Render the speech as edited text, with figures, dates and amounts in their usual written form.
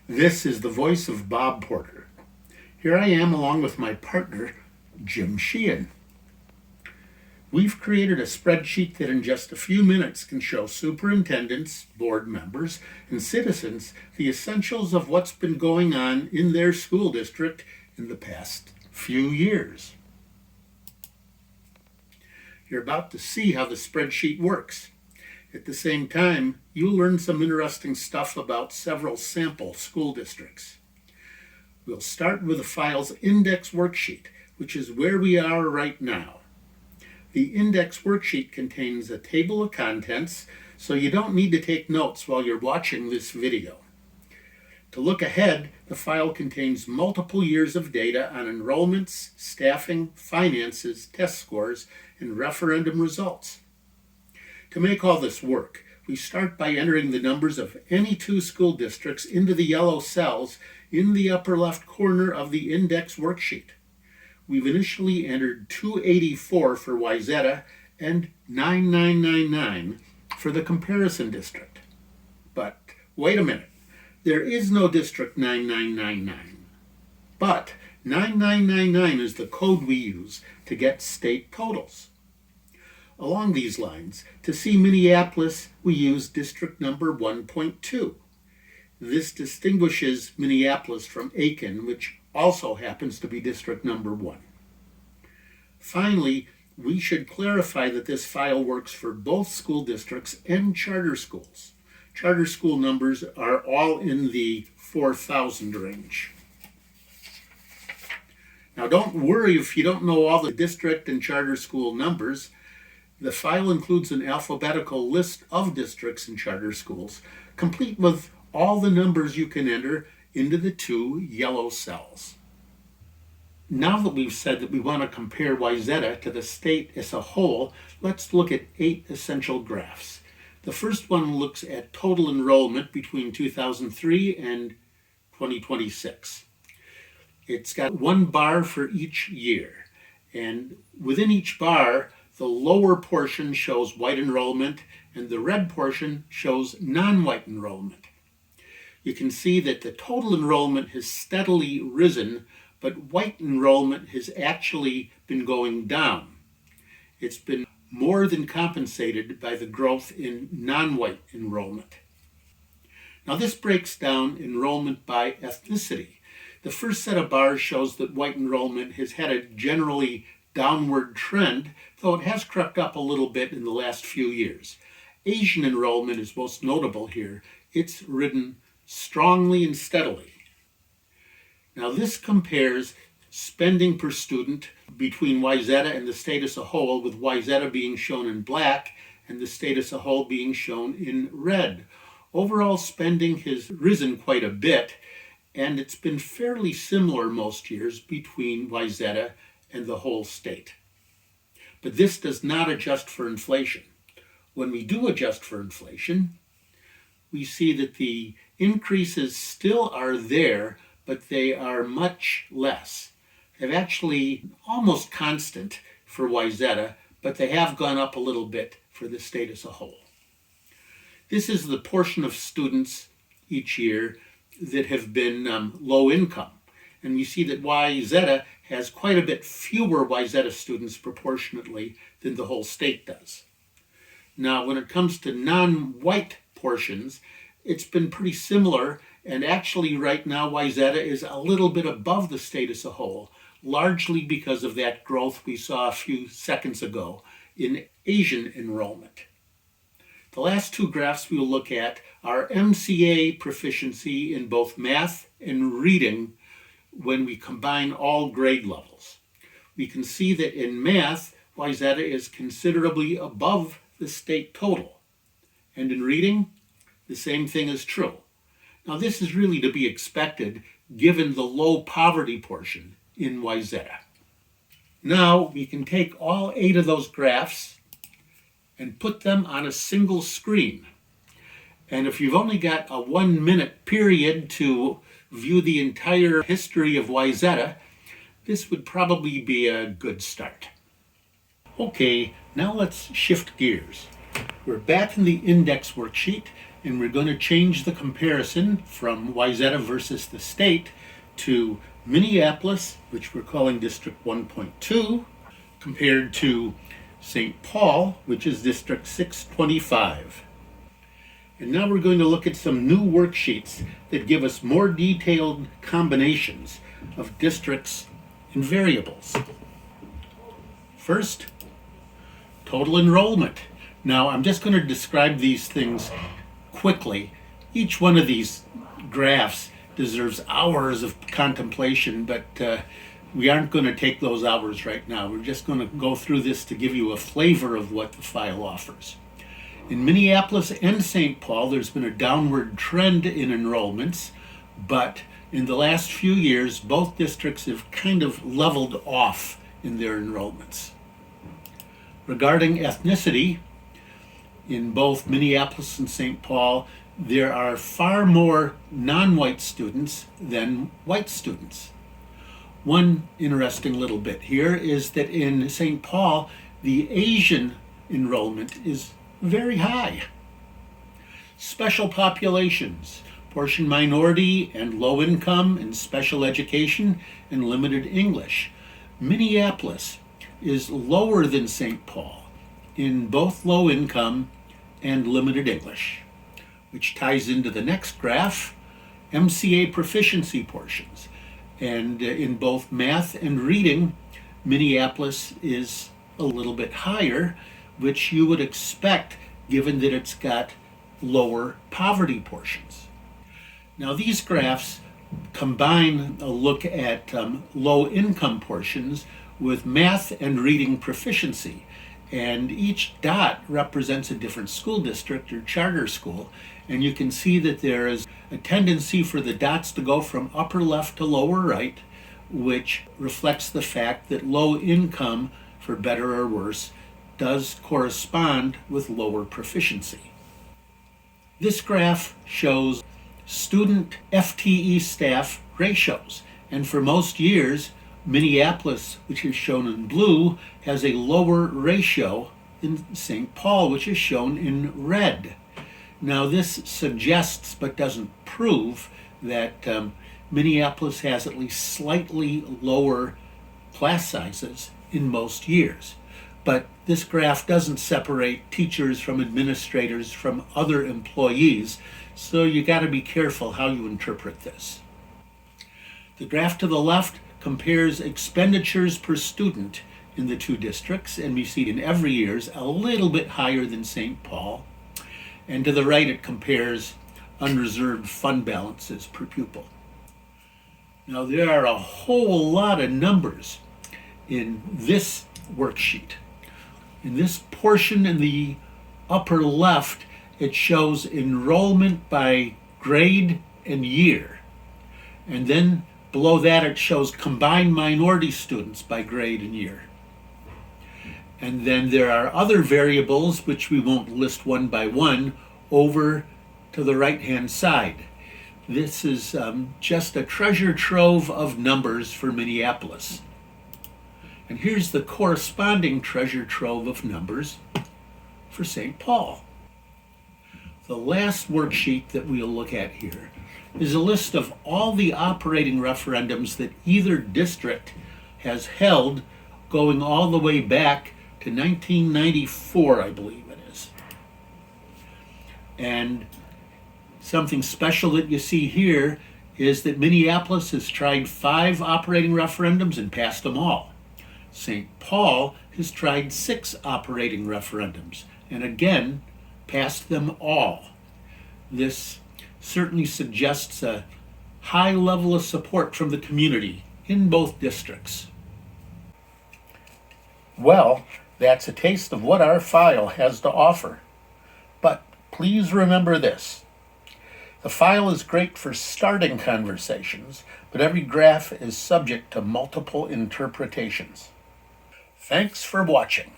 This is the voice of Bob Porter. Here I am along with my partner, Jim Sheehan. We've created a spreadsheet that in just a few minutes can show superintendents, board members, and citizens the essentials of what's been going on in their school district in the past few years. You're about to see how the spreadsheet works. At the same time, you'll learn some interesting stuff about several sample school districts. We'll start with the file's index worksheet, which is where we are right now. The index worksheet contains a table of contents, so you don't need to take notes while you're watching this video. To look ahead, the file contains multiple years of data on enrollments, staffing, finances, test scores, and referendum results. To make all this work, we start by entering the numbers of any two school districts into the yellow cells in the upper left corner of the index worksheet. We've initially entered 284 for Wayzata and 9999 for the comparison district. But wait a minute, there is no district 9999. But 9999 is the code we use to get state totals. Along these lines, to see Minneapolis, we use district number 1.2. This distinguishes Minneapolis from Aiken, which also happens to be district number 1. Finally, we should clarify that this file works for both school districts and charter schools. Charter school numbers are all in the 4,000 range. Now don't worry if you don't know all the district and charter school numbers. The file includes an alphabetical list of districts and charter schools, complete with all the numbers you can enter into the two yellow cells. Now that we've said that we want to compare Wayzata to the state as a whole, let's look at 8 essential graphs. The first one looks at total enrollment between 2003 and 2026. It's got one bar for each year, and within each bar, the lower portion shows white enrollment and the red portion shows non-white enrollment. You can see that the total enrollment has steadily risen, but white enrollment has actually been going down. It's been more than compensated by the growth in non-white enrollment. Now this breaks down enrollment by ethnicity. The first set of bars shows that white enrollment has had a generally downward trend, though it has crept up a little bit in the last few years. Asian enrollment is most notable here. It's risen strongly and steadily. Now this compares spending per student between Wayzata and the state as a whole, with Wayzata being shown in black and the state as a whole being shown in red. Overall spending has risen quite a bit, and it's been fairly similar most years between Wayzata and the whole state. But this does not adjust for inflation. When we do adjust for inflation, we see that the increases still are there, but they are much less. They're actually almost constant for Wayzata, but they have gone up a little bit for the state as a whole. This is the portion of students each year that have been low income. And we see that Wayzata has quite a bit fewer Wayzata students proportionately than the whole state does. Now, when it comes to non-white portions, it's been pretty similar, and actually right now Wayzata is a little bit above the state as a whole, largely because of that growth we saw a few seconds ago in Asian enrollment. The last two graphs we'll look at are MCA proficiency in both math and reading when we combine all grade levels. We can see that in math, Wayzata is considerably above the state total. And in reading, the same thing is true. Now this is really to be expected given the low poverty portion in Wayzata. Now we can take all 8 of those graphs and put them on a single screen. And if you've only got a 1-minute period to view the entire history of Wayzata, this would probably be a good start. Okay, now let's shift gears. We're back in the index worksheet, and we're going to change the comparison from Wayzata versus the state to Minneapolis, which we're calling District 1.2, compared to St. Paul, which is District 625. And now we're going to look at some new worksheets that give us more detailed combinations of districts and variables. First, total enrollment. Now I'm just going to describe these things quickly. Each one of these graphs deserves hours of contemplation, but we aren't going to take those hours right now. We're just going to go through this to give you a flavor of what the file offers. In Minneapolis and St. Paul, there's been a downward trend in enrollments, but in the last few years, both districts have kind of leveled off in their enrollments. Regarding ethnicity, in both Minneapolis and St. Paul, there are far more non-white students than white students. One interesting little bit here is that in St. Paul, the Asian enrollment is very high. Special populations, portion minority and low income and special education and limited English. Minneapolis is lower than St. Paul in both low income and limited English, which ties into the next graph, MCA proficiency portions. And in both math and reading, Minneapolis is a little bit higher, which you would expect given that it's got lower poverty portions. Now these graphs combine a look at low income portions with math and reading proficiency. And each dot represents a different school district or charter school. And you can see that there is a tendency for the dots to go from upper left to lower right, which reflects the fact that low income, for better or worse, does correspond with lower proficiency. This graph shows student FTE staff ratios. And for most years, Minneapolis, which is shown in blue, has a lower ratio than St. Paul, which is shown in red. Now this suggests, but doesn't prove, that Minneapolis has at least slightly lower class sizes in most years. But this graph doesn't separate teachers from administrators from other employees, so you got to be careful how you interpret this. The graph to the left compares expenditures per student in the two districts, and we see in every year is a little bit higher than St. Paul. And to the right, it compares unreserved fund balances per pupil. Now, there are a whole lot of numbers in this worksheet. In this portion in the upper left, it shows enrollment by grade and year. And then below that, it shows combined minority students by grade and year. And then there are other variables, which we won't list one by one, over to the right-hand side. This is just a treasure trove of numbers for Minneapolis. And here's the corresponding treasure trove of numbers for St. Paul. The last worksheet that we'll look at here is a list of all the operating referendums that either district has held going all the way back to 1994, I believe it is. And something special that you see here is that Minneapolis has tried 5 operating referendums and passed them all. St. Paul has tried 6 operating referendums and again passed them all. This certainly suggests a high level of support from the community in both districts. Well, that's a taste of what our file has to offer. But please remember this. The file is great for starting conversations, but every graph is subject to multiple interpretations. Thanks for watching.